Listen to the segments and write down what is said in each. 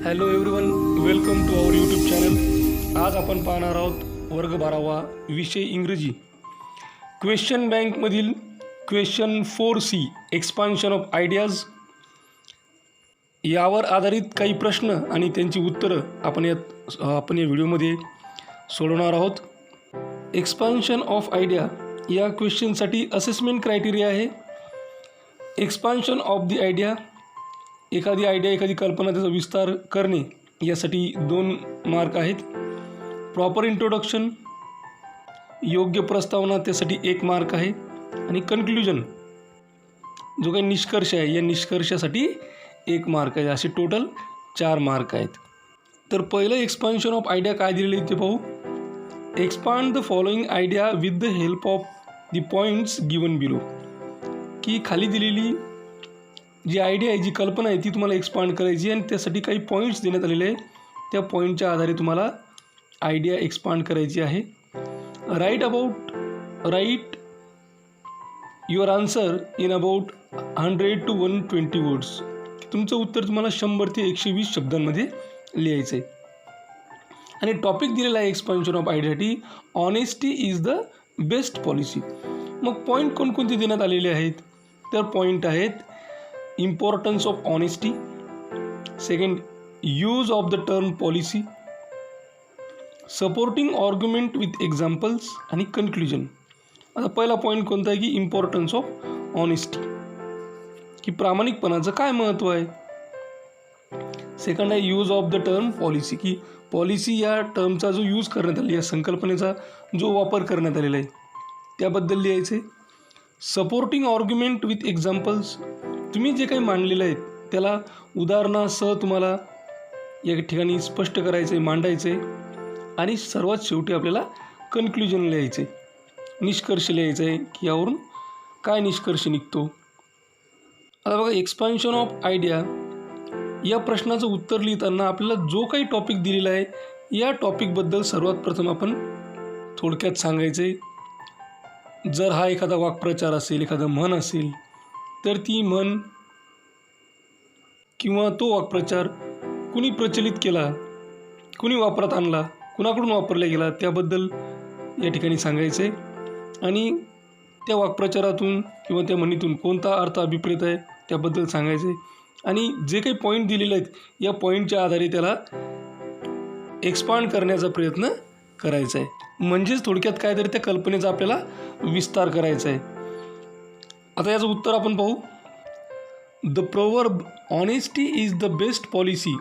Hello everyone, welcome to our YouTube channel. आज आपण पाहणार आहोत वर्ग 12वा विषय इंग्रजी क्वेश्चन बँकमधील question 4C expansion of ideas यावर आधारित काही प्रश्न आणि त्यांची उत्तरं आपण या व्हिडिओमध्ये सोडवणार आहोत. एक्सपान्शन ऑफ आयडिया या क्वेश्चनसाठी असेसमेंट क्रायटेरिया आहे एक्सपान्शन ऑफ द आयडिया. एखादी आयडिया, एखादी कल्पना, त्याचा विस्तार करणे यासाठी 2 मार्क आहेत. प्रॉपर इंट्रोडक्शन, योग्य प्रस्तावना, त्यासाठी 1 मार्क आहे. आणि कन्क्ल्युजन, जो काही निष्कर्ष आहे, या निष्कर्षासाठी 1 मार्क आहे. असे टोटल 4 मार्क आहेत. तर पहिलं एक्सपान्शन ऑफ आयडिया काय दिलेलं आहे ते पाहू. Expand the following idea with the help of the points given below. की खाली दिलेली जी आयडिया आहे, जी कल्पना आहे, ती तुम्हाला एक्सपांड करायची आणि त्यासाठी काही पॉईंट्स देण्यात आलेले आहे. त्या पॉईंटच्या आधारे तुम्हाला आयडिया एक्सपांड करायची आहे. Write your answer in about 100 to 120 words. तुमचं उत्तर तुम्हाला 100 ते 120 शब्दांमध्ये लिहायचं आहे. आणि टॉपिक दिलेला आहे expansion of आयडियासाठी, honesty is the best policy. मग पॉईंट कोणकोणते देण्यात आलेले आहेत? तर पॉईंट आहेत importance of honesty, second use of the term policy, supporting argument with examples आणि कन्क्ल्युजन. आता पहिला पॉईंट कोणता आहे की इम्पॉर्टन्स ऑफ ऑनेस्टी, की प्रामाणिकपणाचं काय महत्त्व आहे. सेकंड आहे use of the term policy, की पॉलिसी या टर्मचा जो यूज करण्यात आला, या संकल्पनेचा जो वापर करण्यात आलेला आहे त्याबद्दल लिहायचे. सपोर्टिंग आर्ग्युमेंट विथ एक्झाम्पल्स, तुम्ही जे काही मांडलेलं आहे त्याला उदाहरणासह तुम्हाला या ठिकाणी स्पष्ट करायचं आहे, मांडायचं आहे. आणि सर्वात शेवटी आपल्याला कन्क्ल्युजन लिहायचे, निष्कर्ष लिहायचं आहे की यावरून काय निष्कर्ष निघतो. आता बघा, एक्सपान्शन ऑफ आयडिया या प्रश्नाचं उत्तर लिहिताना आपल्याला जो काही टॉपिक दिलेला आहे या टॉपिकबद्दल सर्वात प्रथम आपण थोडक्यात सांगायचं आहे. जर हा एखादा वाक्प्रचार असेल, एखादं म्हण असेल, तर ती म्हण किंवा तो वाक्प्रचार कुणी प्रचलित केला, कुणी वापरात आणला, कुणाकडून वापरला गेला, त्याबद्दल या ठिकाणी सांगायचं आहे. आणि त्या वाक्प्रचारातून किंवा त्या म्हणीतून कोणता अर्थ अभिप्रेत आहे त्याबद्दल सांगायचं आहे. आणि जे काही पॉईंट दिलेले आहेत या पॉईंटच्या आधारे त्याला एक्सपांड करण्याचा प्रयत्न करायचा आहे. म्हणजेच थोडक्यात काय तरी त्या कल्पनेचा आपल्याला विस्तार करायचा आहे. आता याचं उत्तर आपण पाहू. The proverb honesty is the best policy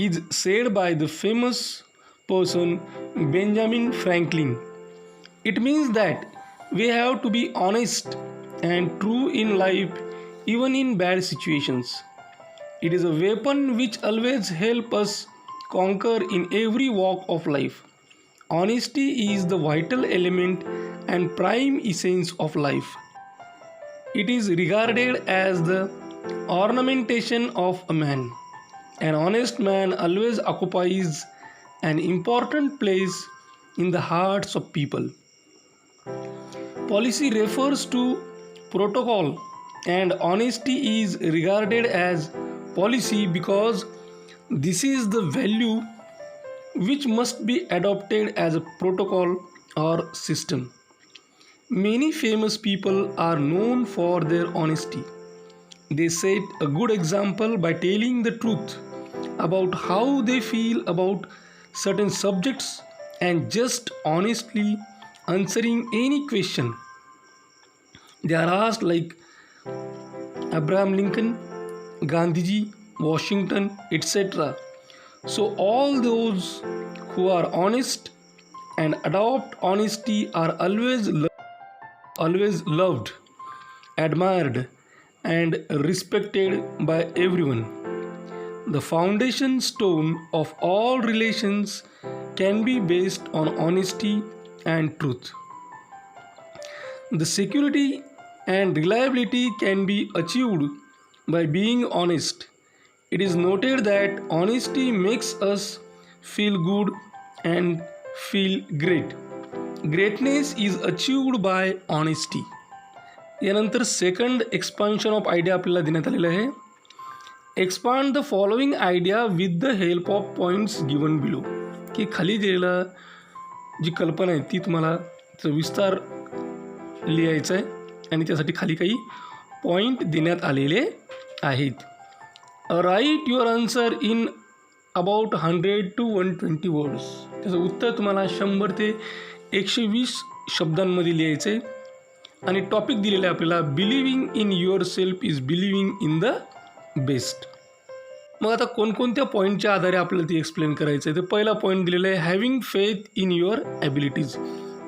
is said by the famous person Benjamin Franklin. It means that we have to be honest and true in life, even in bad situations. It is a weapon which always helps us conquer in every walk of life. Honesty is the vital element and prime essence of life. It is regarded as the ornamentation of a man. An honest man always occupies an important place in the hearts of people. Policy refers to protocol, and honesty is regarded as policy because this is the value which must be adopted as a protocol or system. Many famous people are known for their honesty. They set a good example by telling the truth about how they feel about certain subjects and just honestly answering any question they are asked, like Abraham Lincoln, Gandhiji, Washington, etc. So all those who are honest and adopt honesty are always loved, admired, and respected by everyone. The foundation stone of all relations can be based on honesty and truth. The security and reliability can be achieved by being honest. It is noted that honesty makes us feel good and feel great. Greatness is achieved by honesty. यानंतर second expansion of idea आपल्याला देण्यात आलेलं आहे. Expand the following idea with the help of points given below. की खाली दिलेला जी कल्पना आहे ती तुम्हाला विस्तार लिहायचं आहे आणि त्यासाठी खाली काही पॉईंट देण्यात आलेले आहेत. Write your answer in about 100 to 120 words. त्याचं उत्तर तुम्हाला 100 ते 120 शब्दांमध्ये लिहायचं आहे. आणि टॉपिक दिलेलं आहे आपल्याला, believing in your self is believing in the best. मग आता कोणकोणत्या पॉईंटच्या आधारे आपल्याला ती एक्सप्लेन करायचं आहे. तर पहिला पॉईंट दिलेला आहे, having faith in your abilities.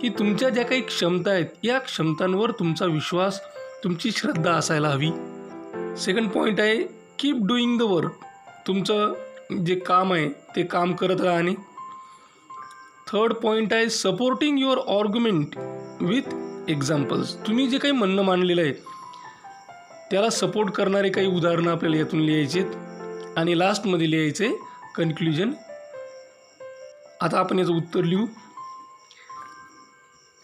की तुमच्या ज्या काही क्षमता आहेत या क्षमतांवर तुमचा विश्वास, तुमची श्रद्धा असायला हवी. सेकंड पॉईंट आहे, कीप डुईंग द वर्क. तुमचं जे काम आहे ते काम करत राहणे. थर्ड पॉईंट आहे, supporting your argument with examples. तुम्ही जे काही म्हणणं मांडलेलं आहे त्याला सपोर्ट करणारे काही उदाहरणं आपल्याला यातून लिहायचे आहेत. आणि लास्टमध्ये लिहायचे कन्क्ल्युजन. आता आपण याचं उत्तर लिहू.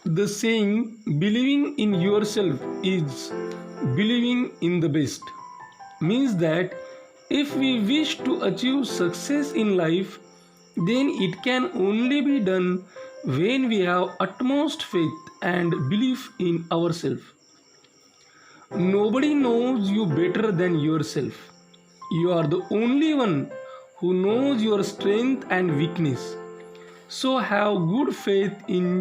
The saying believing in your self is believing in the best means that if we wish to achieve success in life, then it can only be done when we have utmost faith and belief in ourselves. Nobody knows you better than yourself. You are the only one who knows your strength and weakness. So have good faith in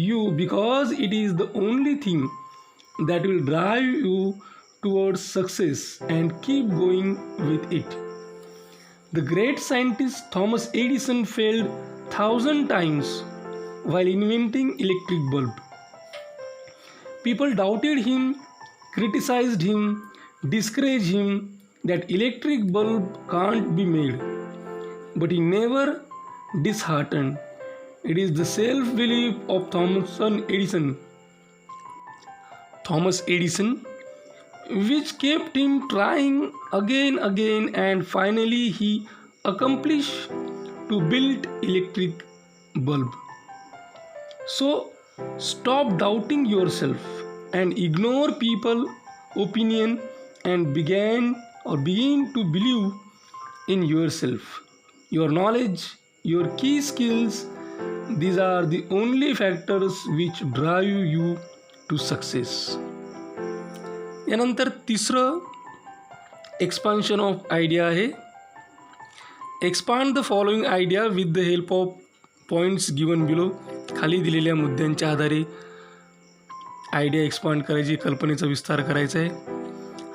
you, because it is the only thing that will drive you towards success, and keep going with it. The great scientist Thomas Edison failed 1,000 times while inventing electric bulb. People doubted him, criticized him, discouraged him that electric bulb can't be made. But he never disheartened. It is the self-belief of Thomas Edison which kept him trying again, and finally he accomplished to build electric bulb. So stop doubting yourself and ignore people opinion and begin to believe in yourself, your knowledge, your key skills. These are the only factors which drive you to success. यानंतर तिसरं expansion of idea आहे, expand the following idea with the help of points given below. खाली दिलेल्या मुद्द्यांच्या आधारे idea expand करायची, कल्पनेचा विस्तार करायचा आहे.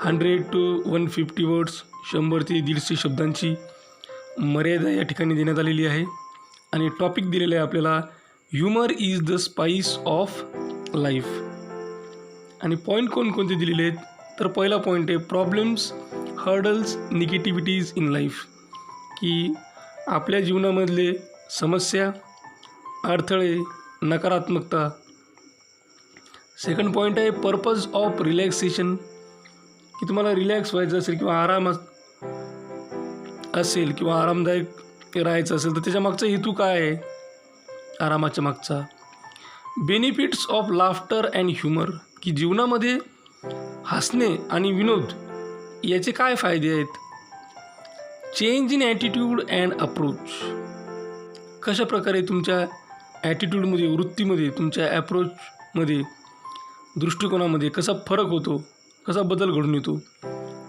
100 to 150 वर्ड्स, 100 ते 150 शब्दांची मर्यादा या ठिकाणी देण्यात आलेली आहे. आणि टॉपिक दिलेलं आहे आपल्याला, humour is the spice of life. आणि पॉईंट कोणकोणते दिलेले आहेत, तर पहिला पॉईंट आहे, प्रॉब्लेम्स, हर्डल्स, निगेटिव्हिटीज इन लाईफ. की आपल्या जीवनामधले समस्या, अडथळे, नकारात्मकता. सेकंड पॉईंट आहे, पर्पज ऑफ रिलॅक्सेशन. की तुम्हाला रिलॅक्स व्हायचं असेल किंवा आराम असेल किंवा आरामदायक राहायचं असेल तर त्याच्या मागचा हेतू काय आहे, आरामाच्या मागचा. Benefits of laughter and humour. की जीवनामध्ये हसणे आणि विनोद याचे काय फायदे आहेत. Change in attitude and approach. कशा प्रकारे तुमच्या ॲटिट्यूडमध्ये, वृत्तीमध्ये, तुमच्या ॲप्रोचमध्ये, दृष्टिकोनामध्ये कसा फरक होतो, कसा बदल घडून येतो,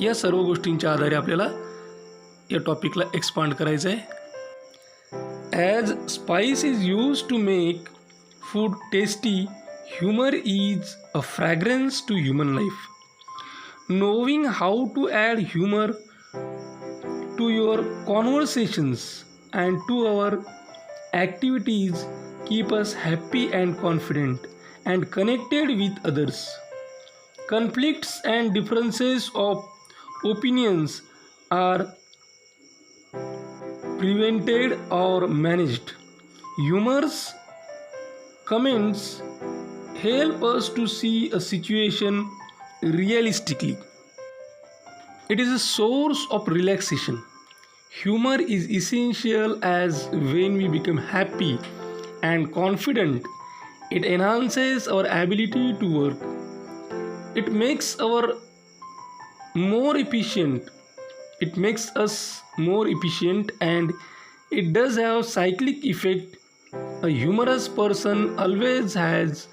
या सर्व गोष्टींच्या आधारे आपल्याला या टॉपिकला एक्सपांड करायचं आहे. As spice is use to make food tasty, humor is a fragrance to human life. Knowing how to add humor to your conversations and to our activities keep us happy and confident and connected with others. Conflicts and differences of opinions are prevented or managed. Humor's comments help us to see a situation realistically. It is a source of relaxation. Humor is essential as when we become happy and confident, it enhances our ability to work. It makes our more efficient it makes us more efficient, and it does have cyclic effect. A humorous person always has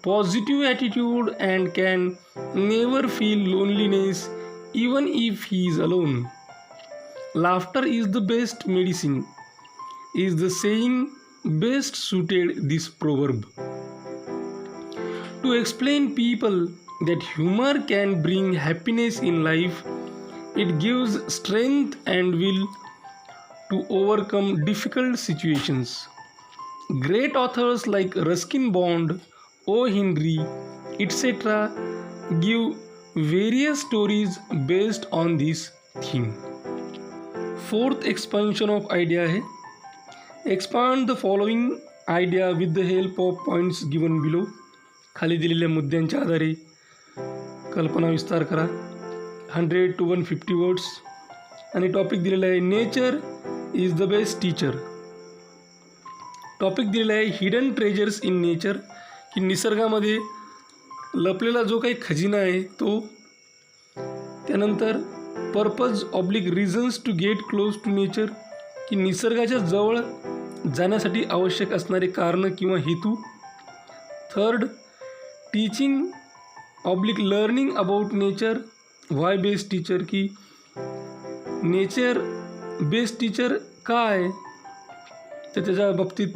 positive attitude and can never feel loneliness even if he is alone. Laughter is the best medicine, is the saying best suited this proverb. To explain people that humor can bring happiness in life, it gives strength and will to overcome difficult situations. Great authors like Ruskin Bond, O. Henry, etc. give various stories based on this theme. Fourth expansion of idea है expand the following idea with the help of points given below. खाली दिलेल्या मुद्द्यांच्या आधारे कल्पना विस्तार करा. 100 to 150 words. आणि topic दिलेला आहे nature is the best teacher. Topic दिलेला आहे हिडन ट्रेजर्स इन नेचर, की निसर्गामध्ये लपलेला जो काही खजिना आहे तो. त्यानंतर purpose oblique reasons to get close to nature, की निसर्गाच्या जवळ जाण्यासाठी आवश्यक असणारे कारणं किंवा हेतू. Third, teaching oblique learning about nature, why best teacher, की नेचर बेस्ट टीचर का आहे तर त्याच्या बाबतीत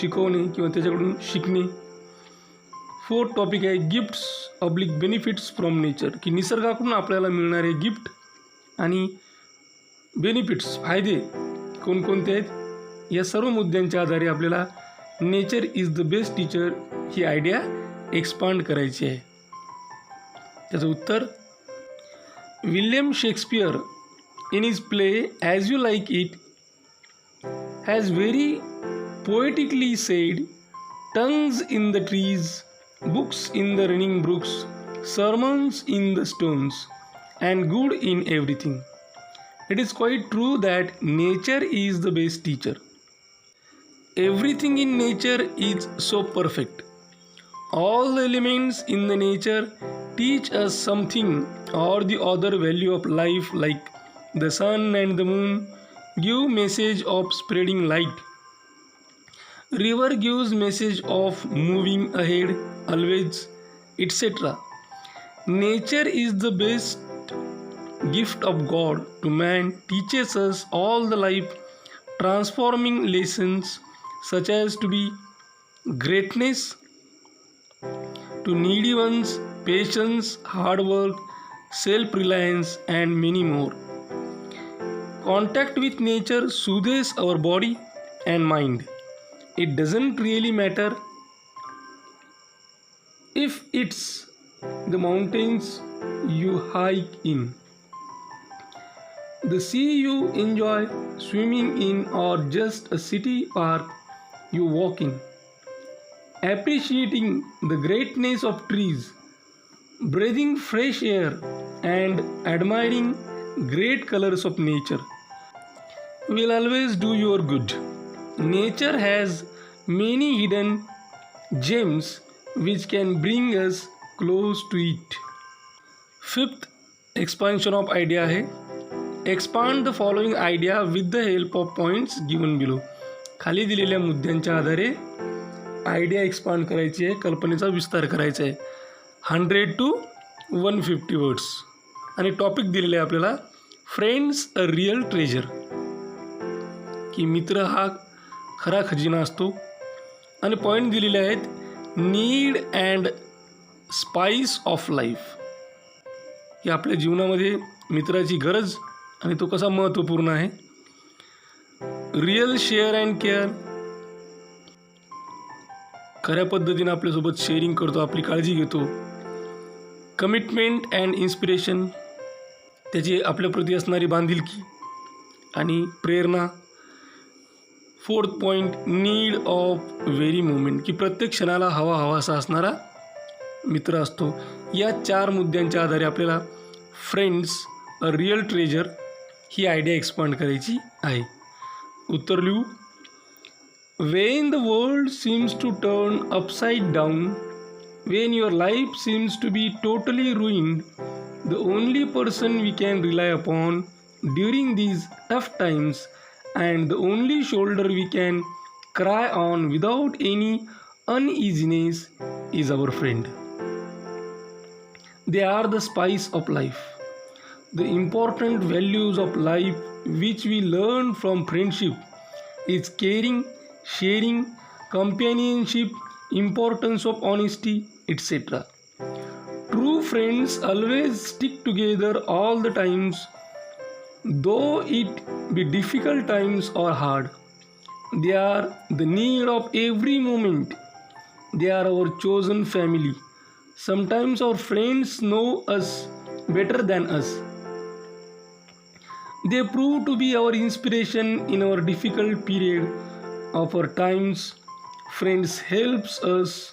शिकवणे किंवा त्याच्याकडून शिकणे. फोर्थ टॉपिक आहे gifts oblique benefits from nature, की निसर्गाकडून आपल्याला मिळणारे गिफ्ट आणि बेनिफिट्स फायदे कोणकोणते आहेत या सर्व मुद्द्यांच्या आधारे आपल्याला nature is the best teacher he idea expand करायची आहे. त्याचं उत्तर William Shakespeare in his play As You Like It has very poetically said, tongues in the trees, books in the running brooks, sermons in the stones, and good in everything. It is quite true that nature is the best teacher. Everything in nature is so perfect. All the elements in the nature teach us something or the other value of life, like the sun and the moon give message of spreading light. River gives message of moving ahead always, etc. Nature is the best gift of God to man, teaches us all the life transforming lessons such as to be greatness, to needy ones, patience, hard work, self-reliance, and many more. Contact with nature soothes our body and mind. It doesn't really matter if it's the mountains you hike in, the sea you enjoy swimming in, or just a city park you walk in. Appreciating the greatness of trees, breathing fresh air, and admiring great colors of nature will always do your good. Nature has many hidden gems which can bring us close to it. Fifth expansion of idea है expand the following idea with the help of points given below. खाली दिलेल्या मुद्द्यांच्या आधारे idea expand करायची आहे, कल्पनेचा विस्तार करायचा आहे. 100 to 150 वर्ड्स. आणि टॉपिक दिलेलं आहे आपल्याला फ्रेंड्स अ रिअल ट्रेजर, की मित्र हा खरा खजिना असतो. आणि पॉईंट दिलेले आहेत need and spice of life, की आपल्या जीवनामध्ये मित्राची गरज आणि तो कसा महत्त्वपूर्ण आहे. रिअल शेअर अँड केअर, खऱ्या पद्धतीने आपल्यासोबत शेअरिंग करतो, आपली काळजी घेतो. कमिटमेंट अँड इन्स्पिरेशन, त्याची आपल्याप्रती असणारी बांधिलकी आणि प्रेरणा. Fourth point need of very moment, की प्रत्येक क्षणाला हवासा असणारा मित्र असतो. या 4 मुद्द्यांच्या आधारे आपल्याला फ्रेंड्स अ रिअल ट्रेजर ही आयडिया एक्सपांड करायची आहे. उत्तर लिहू. When the world seems to turn upside down, when your life seems to be totally ruined, the only person we can rely upon during these tough times, and the only shoulder we can cry on without any uneasiness is our friend. They are the spice of life. The important values of life which we learn from friendship is caring, sharing, companionship, importance of honesty, etc. True friends always stick together all the times, though it be difficult times or hard. They are the need of every moment. They are our chosen family. Sometimes our friends know us better than us. They prove to be our inspiration in our difficult period of our times. Friends helps us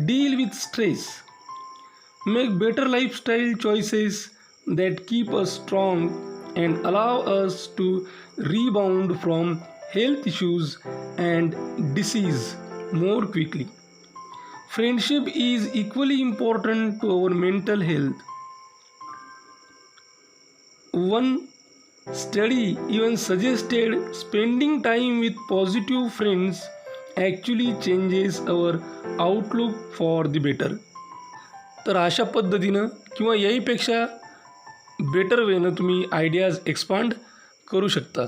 deal with stress, make better lifestyle choices that keep us strong and allow us to rebound from health issues and disease more quickly. Friendship is equally important to our mental health. One study even suggested spending time with positive friends actually changes our outlook for the better. तर अशा पद्धतीनं किंवा याहीपेक्षा better वेनं तुम्ही ideas expand करू शकता.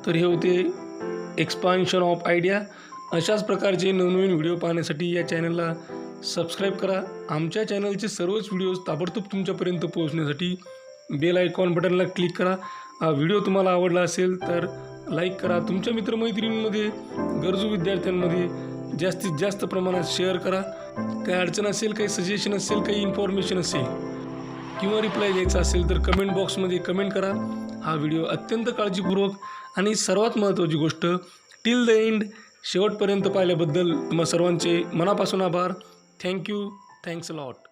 तर हे होते एक्सपान्शन ऑफ आयडिया. अशाच प्रकारचे नवनवीन व्हिडिओ पाहण्यासाठी या चॅनलला सबस्क्राईब करा. आमच्या चॅनलचे सर्वच व्हिडिओज ताबडतोब तुमच्यापर्यंत पोहोचण्यासाठी बेल आयकॉन बटनला क्लिक करा. हा व्हिडिओ तुम्हाला आवडला असेल तर लाईक करा. तुमच्या मित्रमैत्रिणींमध्ये, गरजू विद्यार्थ्यांमध्ये जास्तीत जास्त प्रमाणात शेअर करा. काही अडचण असेल, काही सजेशन असेल, काही इन्फॉर्मेशन असेल किंवा रिप्लाय द्यायचा असेल तर कमेंट बॉक्समध्ये कमेंट करा. हा व्हिडिओ अत्यंत काळजीपूर्वक आणि सर्वात महत्त्वाची गोष्ट टिल द एंड शेवटपर्यंत पाहिल्याबद्दल तुम्हा सर्वांचे मनापासून आभार. थँक्यू. Thanks a lot.